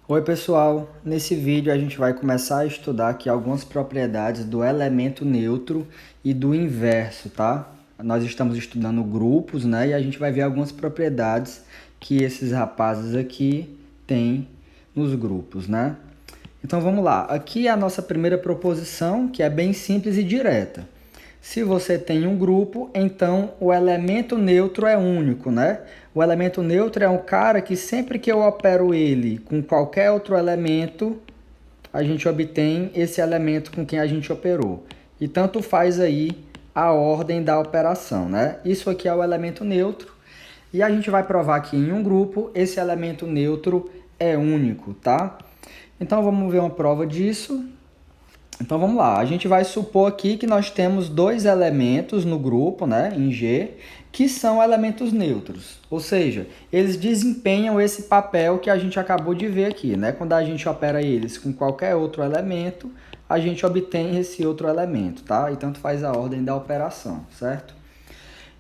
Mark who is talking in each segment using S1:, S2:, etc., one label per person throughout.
S1: Oi pessoal, nesse vídeo a gente vai começar a estudar aqui algumas propriedades do elemento neutro e do inverso, tá? Nós estamos estudando grupos, né? E a gente vai ver algumas propriedades que esses rapazes aqui têm nos grupos, né? Então vamos lá, aqui é a nossa primeira proposição, que é bem simples e direta. Se você tem um grupo, então o elemento neutro é único, né? O elemento neutro é um cara que sempre que eu opero ele com qualquer outro elemento, a gente obtém esse elemento com quem a gente operou. E tanto faz aí a ordem da operação, né? Isso aqui é o elemento neutro. E a gente vai provar que em um grupo esse elemento neutro é único, tá? Então vamos ver uma prova disso. Então vamos lá, a gente vai supor aqui que nós temos dois elementos no grupo, né, em G, que são elementos neutros. Ou seja, eles desempenham esse papel que a gente acabou de ver aqui, né? Quando a gente opera eles com qualquer outro elemento, a gente obtém esse outro elemento, tá? E tanto faz a ordem da operação, certo?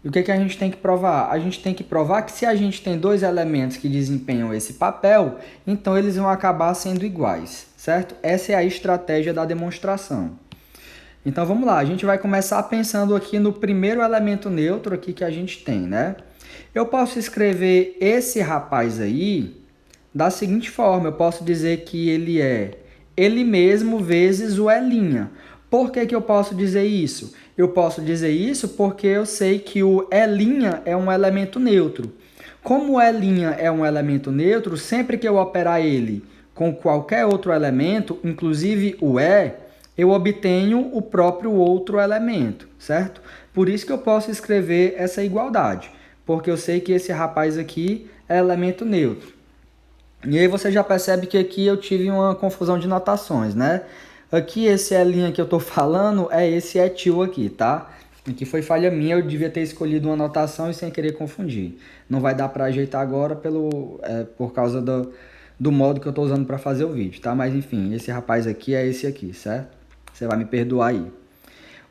S1: E o que a gente tem que provar? A gente tem que provar que se a gente tem dois elementos que desempenham esse papel, então eles vão acabar sendo iguais, certo? Essa é a estratégia da demonstração. Então vamos lá, a gente vai começar pensando aqui no primeiro elemento neutro aqui que a gente tem, né? Eu posso escrever esse rapaz aí da seguinte forma, eu posso dizer que ele é ele mesmo vezes o E'. Por que eu posso dizer isso? Eu posso dizer isso porque eu sei que o E' é um elemento neutro. Como o E' é um elemento neutro, sempre que eu operar ele com qualquer outro elemento, inclusive o E, eu obtenho o próprio outro elemento, certo? Por isso que eu posso escrever essa igualdade, porque eu sei que esse rapaz aqui é elemento neutro. E aí você já percebe que aqui eu tive uma confusão de notações, né? Aqui esse E' que eu estou falando é esse etil aqui, tá? Aqui foi falha minha, eu devia ter escolhido uma notação e sem querer confundir. Não vai dar para ajeitar agora por causa do modo que eu estou usando para fazer o vídeo, tá? Mas enfim, esse rapaz aqui é esse aqui, certo? Você vai me perdoar aí.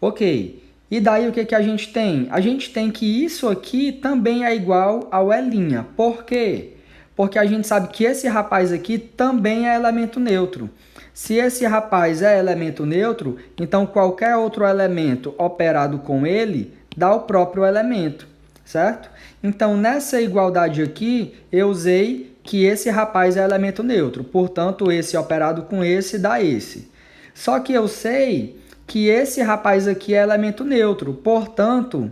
S1: Ok, e daí o que a gente tem? A gente tem que isso aqui também é igual ao E'. Por quê? Porque a gente sabe que esse rapaz aqui também é elemento neutro. Se esse rapaz é elemento neutro, então qualquer outro elemento operado com ele dá o próprio elemento, certo? Então, nessa igualdade aqui, eu usei que esse rapaz é elemento neutro. Portanto, esse operado com esse dá esse. Só que eu sei que esse rapaz aqui é elemento neutro. Portanto,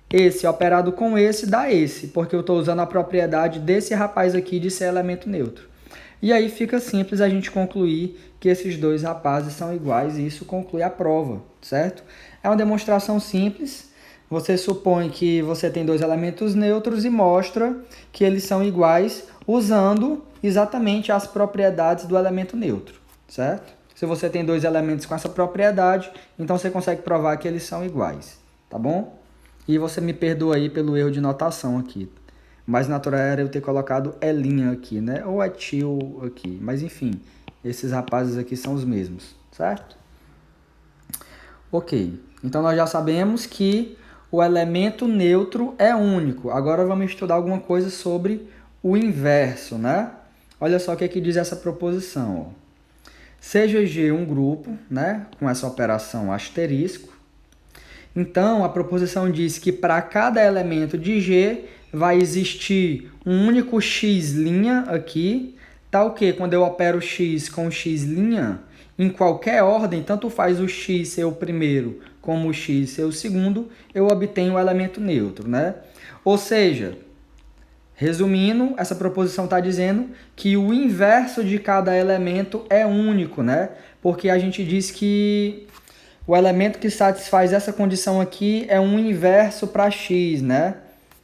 S1: esse operado com esse dá esse, porque eu estou usando a propriedade desse rapaz aqui de ser elemento neutro. E aí fica simples a gente concluir que esses dois rapazes são iguais e isso conclui a prova, certo? É uma demonstração simples. Você supõe que você tem dois elementos neutros e mostra que eles são iguais usando exatamente as propriedades do elemento neutro, certo? Se você tem dois elementos com essa propriedade, então você consegue provar que eles são iguais, tá bom? E você me perdoa aí pelo erro de notação aqui. Mais natural era eu ter colocado E' aqui, né? Ou etil aqui. Mas enfim, esses rapazes aqui são os mesmos, certo? Ok, então nós já sabemos que o elemento neutro é único. Agora vamos estudar alguma coisa sobre o inverso, né? Olha só o que aqui diz essa proposição. Ó. Seja G um grupo, né? Com essa operação asterisco. Então, a proposição diz que para cada elemento de G vai existir um único x' aqui, tal que quando eu opero x com x', em qualquer ordem, tanto faz o x ser o primeiro como o x ser o segundo, eu obtenho o elemento neutro, né? Ou seja, resumindo, essa proposição está dizendo que o inverso de cada elemento é único, né? Porque a gente diz que o elemento que satisfaz essa condição aqui é um inverso para x, né?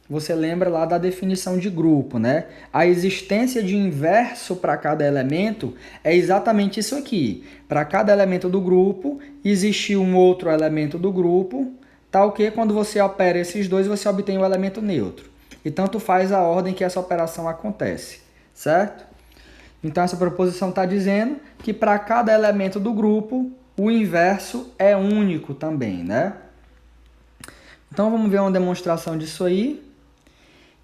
S1: Você lembra lá da definição de grupo, né? A existência de inverso para cada elemento é exatamente isso aqui. Para cada elemento do grupo, existe um outro elemento do grupo, tal que quando você opera esses dois, você obtém o elemento neutro. E tanto faz a ordem que essa operação acontece, certo? Então, essa proposição está dizendo que para cada elemento do grupo, o inverso é único também, né? Então, vamos ver uma demonstração disso aí.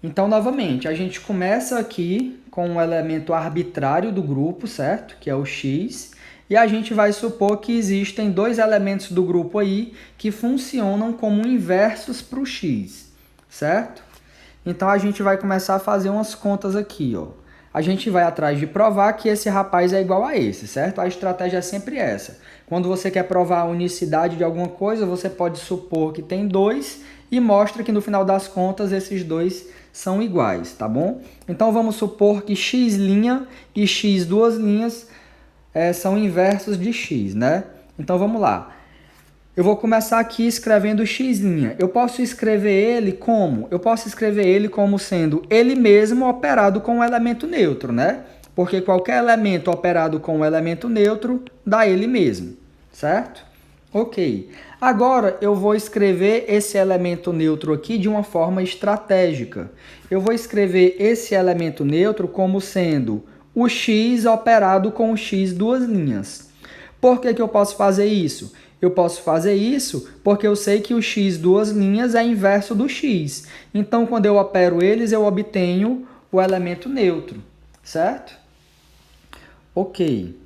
S1: Então, novamente, a gente começa aqui com um elemento arbitrário do grupo, certo? Que é o x. E a gente vai supor que existem dois elementos do grupo aí que funcionam como inversos para o x, certo? Então, a gente vai começar a fazer umas contas aqui, ó. A gente vai atrás de provar que esse rapaz é igual a esse, certo? A estratégia é sempre essa. Quando você quer provar a unicidade de alguma coisa, você pode supor que tem dois e mostra que no final das contas esses dois são iguais, tá bom? Então vamos supor que x' e x duas linhas são inversos de x, né? Então vamos lá. Eu vou começar aqui escrevendo x'. Eu posso escrever ele como? Eu posso escrever ele como sendo ele mesmo operado com um elemento neutro, né? Porque qualquer elemento operado com um elemento neutro dá ele mesmo, certo? Ok. Agora eu vou escrever esse elemento neutro aqui de uma forma estratégica. Eu vou escrever esse elemento neutro como sendo o x operado com o x duas linhas. Por que eu posso fazer isso? Eu posso fazer isso porque eu sei que o x duas linhas é inverso do x. Então, quando eu opero eles, eu obtenho o elemento neutro, certo? Ok.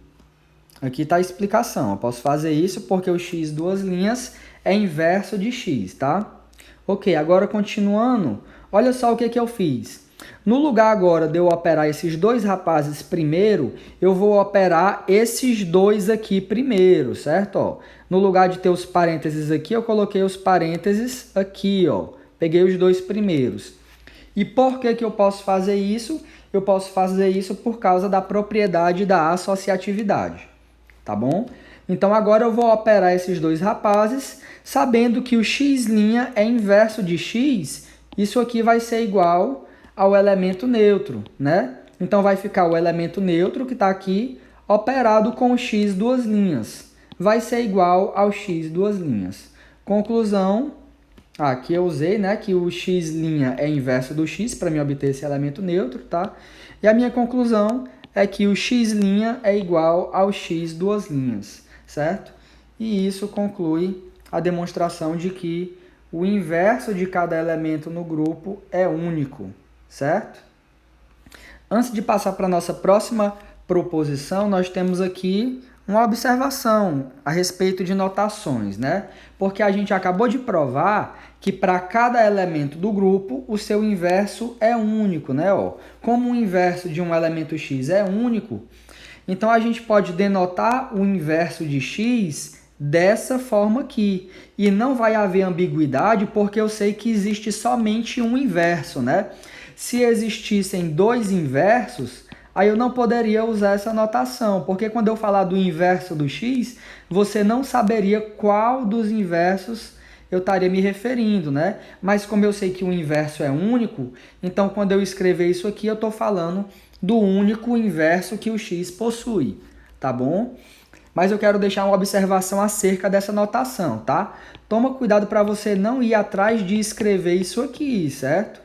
S1: Aqui está a explicação. Eu posso fazer isso porque o x duas linhas é inverso de x, tá? Ok, agora continuando, olha só o que eu fiz. No lugar agora de eu operar esses dois rapazes primeiro, eu vou operar esses dois aqui primeiro, certo? Ó, no lugar de ter os parênteses aqui, eu coloquei os parênteses aqui, ó. Peguei os dois primeiros. E por que eu posso fazer isso? Eu posso fazer isso por causa da propriedade da associatividade, tá bom? Então agora eu vou operar esses dois rapazes, sabendo que o x' é inverso de x, isso aqui vai ser igual ao elemento neutro, né? Então vai ficar o elemento neutro que está aqui operado com o x duas linhas. Vai ser igual ao x duas linhas. Conclusão, aqui eu usei, né, que o x' é inverso do x para me obter esse elemento neutro, tá? E a minha conclusão é que o x' é igual ao x duas linhas, certo? E isso conclui a demonstração de que o inverso de cada elemento no grupo é único, certo? Antes de passar para a nossa próxima proposição, nós temos aqui uma observação a respeito de notações, né? Porque a gente acabou de provar que para cada elemento do grupo, o seu inverso é único, né? Ó, como o inverso de um elemento x é único, então a gente pode denotar o inverso de x dessa forma aqui. E não vai haver ambiguidade porque eu sei que existe somente um inverso, né? Se existissem dois inversos, aí eu não poderia usar essa notação, porque quando eu falar do inverso do x, você não saberia qual dos inversos eu estaria me referindo, né? Mas como eu sei que o inverso é único, então quando eu escrever isso aqui, eu estou falando do único inverso que o x possui, tá bom? Mas eu quero deixar uma observação acerca dessa notação, tá? Toma cuidado para você não ir atrás de escrever isso aqui, certo?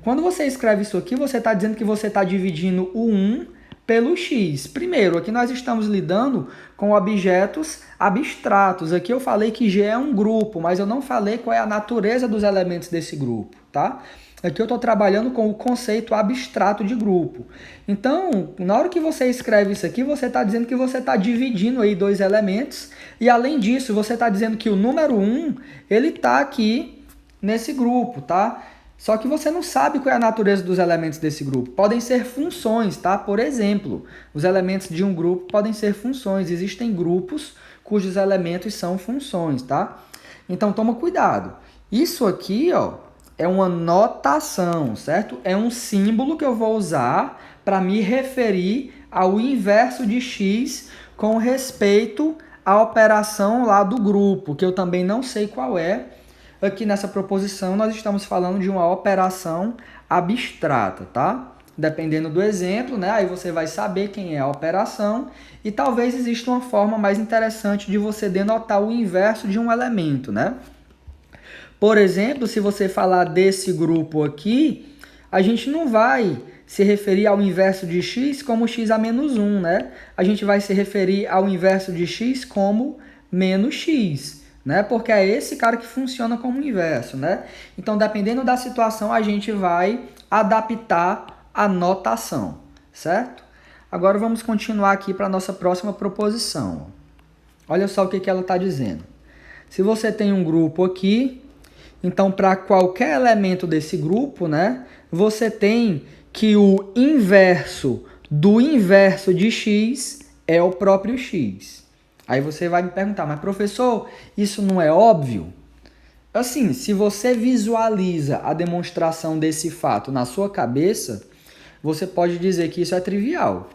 S1: Quando você escreve isso aqui, você está dizendo que você está dividindo o 1 pelo x. Primeiro, aqui nós estamos lidando com objetos abstratos. Aqui eu falei que G é um grupo, mas eu não falei qual é a natureza dos elementos desse grupo, tá? Aqui eu estou trabalhando com o conceito abstrato de grupo. Então, na hora que você escreve isso aqui, você está dizendo que você está dividindo aí dois elementos. E além disso, você está dizendo que o número 1, ele está aqui nesse grupo, tá? Só que você não sabe qual é a natureza dos elementos desse grupo. Podem ser funções, tá? Por exemplo, os elementos de um grupo podem ser funções. Existem grupos cujos elementos são funções, tá? Então, toma cuidado. Isso aqui, ó, é uma notação, certo? É um símbolo que eu vou usar para me referir ao inverso de x com respeito à operação lá do grupo, que eu também não sei qual é. Aqui nessa proposição nós estamos falando de uma operação abstrata, tá? Dependendo do exemplo, né? Aí você vai saber quem é a operação e talvez exista uma forma mais interessante de você denotar o inverso de um elemento, né? Por exemplo, se você falar desse grupo aqui, a gente não vai se referir ao inverso de x como x a menos 1, né? A gente vai se referir ao inverso de x como menos x. né? Porque é esse cara que funciona como inverso, né? Então, dependendo da situação, a gente vai adaptar a notação, certo? Agora vamos continuar aqui para a nossa próxima proposição. Olha só o que ela está dizendo. Se você tem um grupo aqui, então para qualquer elemento desse grupo, né, você tem que o inverso do inverso de x é o próprio x. Aí você vai me perguntar, mas professor, isso não é óbvio? Assim, se você visualiza a demonstração desse fato na sua cabeça, você pode dizer que isso é trivial.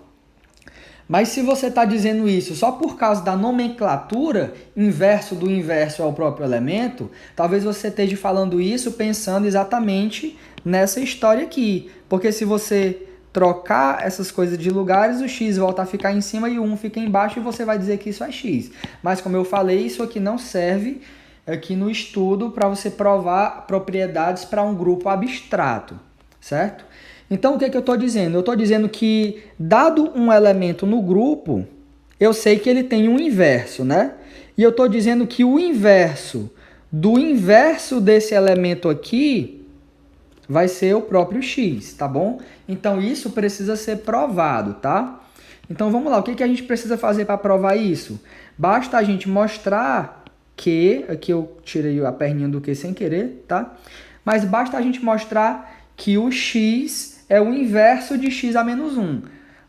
S1: Mas se você está dizendo isso só por causa da nomenclatura, inverso do inverso é o próprio elemento, talvez você esteja falando isso pensando exatamente nessa história aqui. Porque se você trocar essas coisas de lugares, o x volta a ficar em cima e o 1 fica embaixo e você vai dizer que isso é x. Mas como eu falei, isso aqui não serve aqui no estudo para você provar propriedades para um grupo abstrato, certo? Então, o que eu estou dizendo? Eu estou dizendo que, dado um elemento no grupo, eu sei que ele tem um inverso, né? E eu estou dizendo que o inverso do inverso desse elemento aqui vai ser o próprio x, tá bom? Então, isso precisa ser provado, tá? Então, vamos lá. O que a gente precisa fazer para provar isso? Basta a gente mostrar que... Aqui eu tirei a perninha do que sem querer, tá? Mas basta a gente mostrar que o x é o inverso de x a menos 1.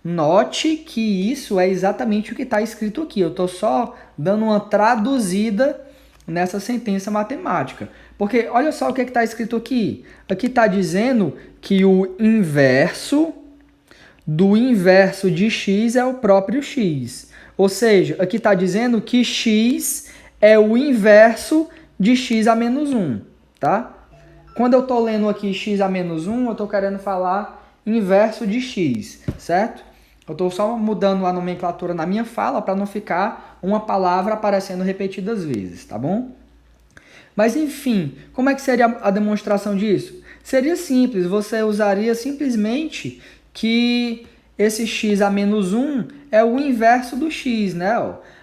S1: Note que isso é exatamente o que está escrito aqui. Eu estou só dando uma traduzida nessa sentença matemática. Porque olha só o que está escrito aqui. Aqui está dizendo que o inverso do inverso de x é o próprio x. Ou seja, aqui está dizendo que x é o inverso de x a menos 1. Tá? Quando eu estou lendo aqui x a menos 1, eu estou querendo falar inverso de x, certo? Eu estou só mudando a nomenclatura na minha fala para não ficar uma palavra aparecendo repetidas vezes, tá bom? Mas, enfim, como é que seria a demonstração disso? Seria simples, você usaria simplesmente que esse x a menos 1 é o inverso do x, né?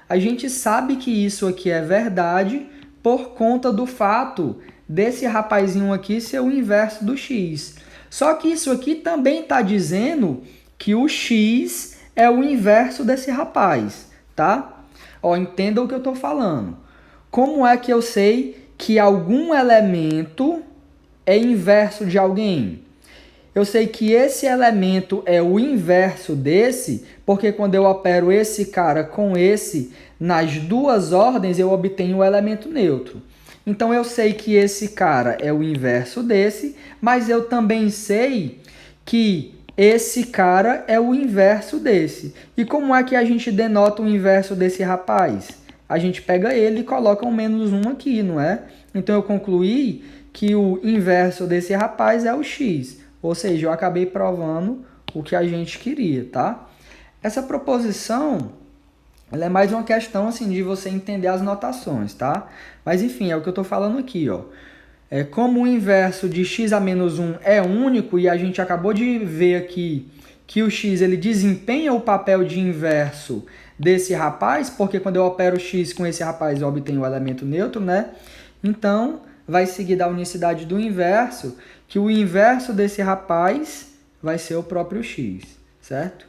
S1: A gente sabe que isso aqui é verdade por conta do fato desse rapazinho aqui ser o inverso do x. Só que isso aqui também está dizendo que o x é o inverso desse rapaz, tá? Ó, entenda o que eu estou falando. Como é que eu sei que algum elemento é inverso de alguém? Eu sei que esse elemento é o inverso desse, porque quando eu opero esse cara com esse, nas duas ordens eu obtenho o elemento neutro. Então, eu sei que esse cara é o inverso desse, mas eu também sei que esse cara é o inverso desse. E como é que a gente denota o inverso desse rapaz? A gente pega ele e coloca um menos 1 aqui, não é? Então, eu concluí que o inverso desse rapaz é o x. Ou seja, eu acabei provando o que a gente queria, tá? Essa proposição... ela é mais uma questão assim, de você entender as notações, tá? Mas enfim, é o que eu estou falando aqui, ó. Como o inverso de x a menos 1 é único, e a gente acabou de ver aqui que o x ele desempenha o papel de inverso desse rapaz, porque quando eu opero x com esse rapaz eu obtenho o elemento neutro, né? Então, vai seguir da unicidade do inverso, que o inverso desse rapaz vai ser o próprio x, certo?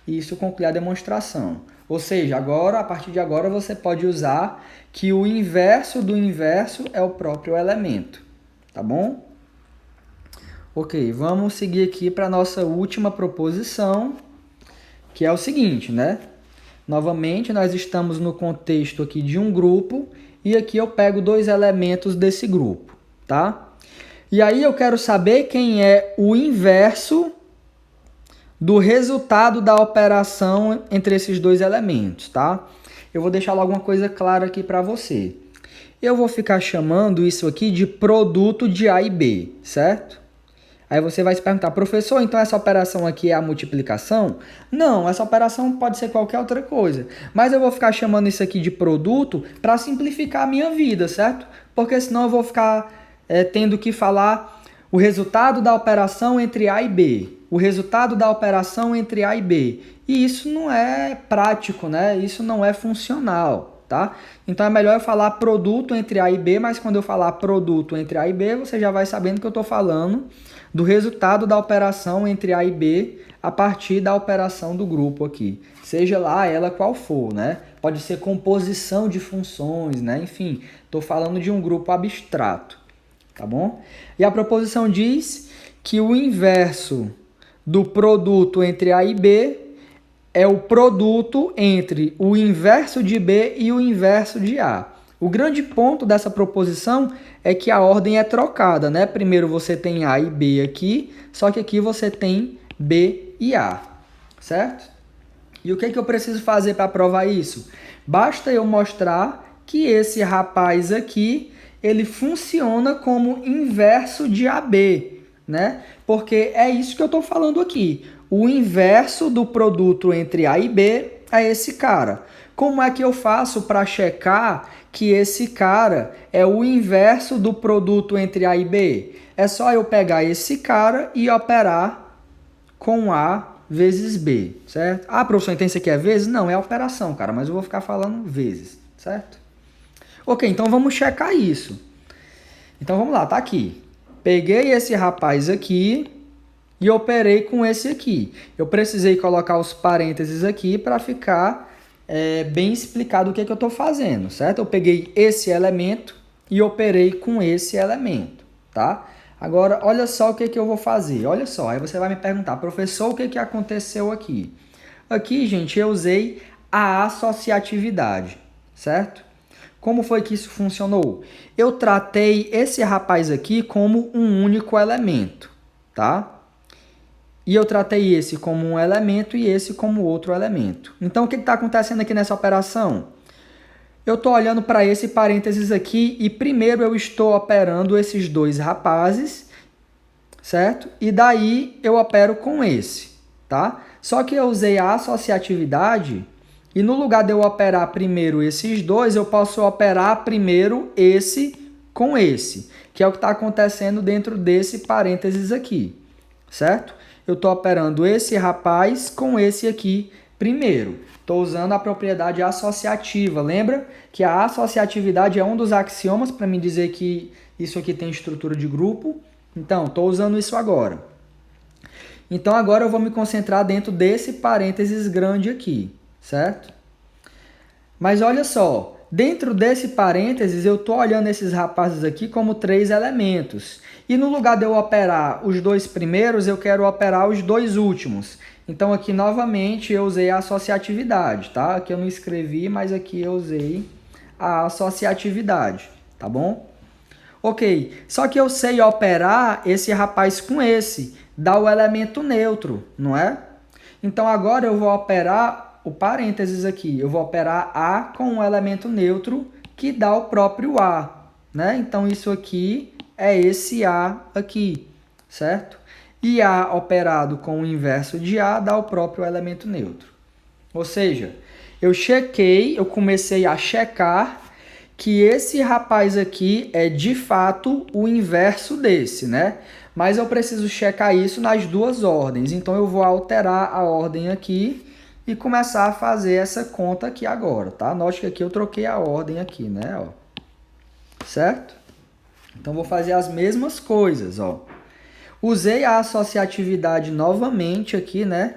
S1: E isso conclui a demonstração. Ou seja, agora, a partir de agora, você pode usar que o inverso do inverso é o próprio elemento. Tá bom? Ok, vamos seguir aqui para a nossa última proposição, que é o seguinte, né? Novamente, nós estamos no contexto aqui de um grupo, e aqui eu pego dois elementos desse grupo, tá? E aí eu quero saber quem é o inverso do resultado da operação entre esses dois elementos, tá? Eu vou deixar logo uma coisa clara aqui para você. Eu vou ficar chamando isso aqui de produto de A e B, certo? Aí você vai se perguntar, professor, então essa operação aqui é a multiplicação? Não, essa operação pode ser qualquer outra coisa. Mas eu vou ficar chamando isso aqui de produto para simplificar a minha vida, certo? Porque senão eu vou ficar tendo que falar o resultado da operação entre A e B. O resultado da operação entre A e B. E isso não é prático, né? Isso não é funcional, tá? tá? Então é melhor eu falar produto entre A e B, mas quando eu falar produto entre A e B, você já vai sabendo que eu estou falando do resultado da operação entre A e B a partir da operação do grupo aqui. Seja lá ela qual for, né? Pode ser composição de funções, né? Enfim, estou falando de um grupo abstrato, tá bom? E a proposição diz que o inverso do produto entre A e B é o produto entre o inverso de B e o inverso de A. O grande ponto dessa proposição é que a ordem é trocada, né? Primeiro você tem A e B aqui, só que aqui você tem B e A, certo? E o que que eu preciso fazer para provar isso? Basta eu mostrar que esse rapaz aqui, ele funciona como inverso de AB, né? Porque é isso que eu estou falando aqui. O inverso do produto entre A e B é esse cara. Como é que eu faço para checar que esse cara é o inverso do produto entre A e B? É só eu pegar esse cara e operar com A vezes B, certo? Ah, professor, então isso aqui é vezes? Não, é operação, cara, mas eu vou ficar falando vezes, certo? Ok, então vamos checar isso. Então vamos lá, tá aqui. Peguei esse rapaz aqui e operei com esse aqui. Eu precisei colocar os parênteses aqui para ficar bem explicado o que é que eu estou fazendo, certo? Eu peguei esse elemento e operei com esse elemento, tá? Agora, olha só o que é que eu vou fazer. Olha só, aí você vai me perguntar, professor, o que é que aconteceu aqui? Aqui, gente, eu usei a associatividade, certo? Como foi que isso funcionou? Eu tratei esse rapaz aqui como um único elemento, tá? E eu tratei esse como um elemento e esse como outro elemento. Então, o que está acontecendo aqui nessa operação? Eu estou olhando para esse parênteses aqui e primeiro eu estou operando esses dois rapazes, certo? E daí eu opero com esse, tá? Só que eu usei a associatividade e no lugar de eu operar primeiro esses dois, eu posso operar primeiro esse com esse, que é o que está acontecendo dentro desse parênteses aqui, certo? Eu estou operando esse rapaz com esse aqui primeiro. Estou usando a propriedade associativa. Lembra que a associatividade é um dos axiomas para me dizer que isso aqui tem estrutura de grupo? Então, estou usando isso agora. Então, agora eu vou me concentrar dentro desse parênteses grande aqui, certo? Mas olha só, dentro desse parênteses eu estou olhando esses rapazes aqui como 3 elementos. E no lugar de eu operar os dois primeiros, eu quero operar os dois últimos. Então aqui novamente eu usei a associatividade, tá? Aqui eu não escrevi, mas aqui eu usei a associatividade, tá bom? Ok, só que eu sei operar esse rapaz com esse, dá o elemento neutro, não é? Então agora eu vou operar o parênteses aqui, eu vou operar A com um elemento neutro que dá o próprio A, né? Então isso aqui é esse A aqui, certo? E A operado com o inverso de A dá o próprio elemento neutro. Ou seja, eu comecei a checar que esse rapaz aqui é de fato o inverso desse, né? Mas eu preciso checar isso nas duas ordens. Então eu vou alterar a ordem aqui e começar a fazer essa conta aqui agora, tá? Note que aqui eu troquei a ordem aqui, né? Ó. Certo? Então, vou fazer as mesmas coisas, ó. Usei a associatividade novamente aqui, né?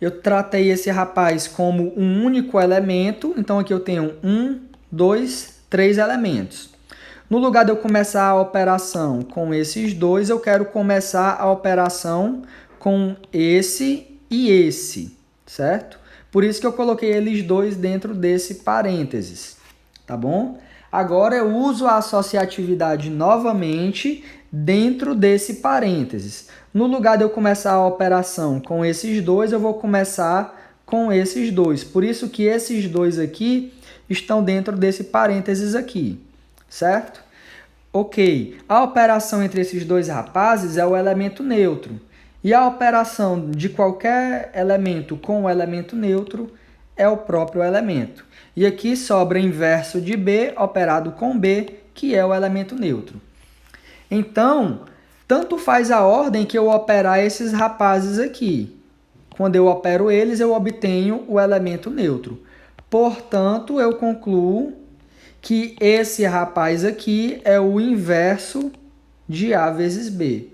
S1: Eu tratei esse rapaz como um único elemento. Então, aqui eu tenho 1, 2, 3 elementos. No lugar de eu começar a operação com esses dois, eu quero começar a operação com esse e esse, certo? Por isso que eu coloquei eles dois dentro desse parênteses, tá bom? Agora eu uso a associatividade novamente dentro desse parênteses. No lugar de eu começar a operação com esses dois, eu vou começar com esses dois. Por isso que esses dois aqui estão dentro desse parênteses aqui, certo? Ok, a operação entre esses dois rapazes é o elemento neutro. E a operação de qualquer elemento com o elemento neutro é o próprio elemento. E aqui sobra inverso de B operado com B, que é o elemento neutro. Então, tanto faz a ordem que eu operar esses rapazes aqui. Quando eu opero eles, eu obtenho o elemento neutro. Portanto, eu concluo que esse rapaz aqui é o inverso de A vezes B,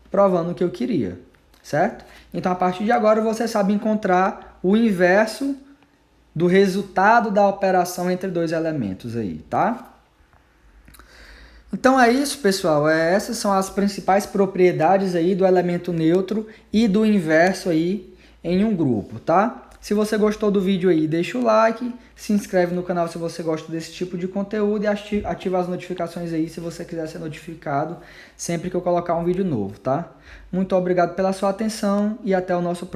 S1: provando o que eu queria, certo? Então, a partir de agora, você sabe encontrar o inverso do resultado da operação entre dois elementos aí, tá? Então é isso, pessoal. Essas são as principais propriedades aí do elemento neutro e do inverso aí em um grupo, tá? Se você gostou do vídeo aí, deixa o like, se inscreve no canal se você gosta desse tipo de conteúdo e ativa as notificações aí se você quiser ser notificado sempre que eu colocar um vídeo novo, tá? Muito obrigado pela sua atenção e até o nosso próximo.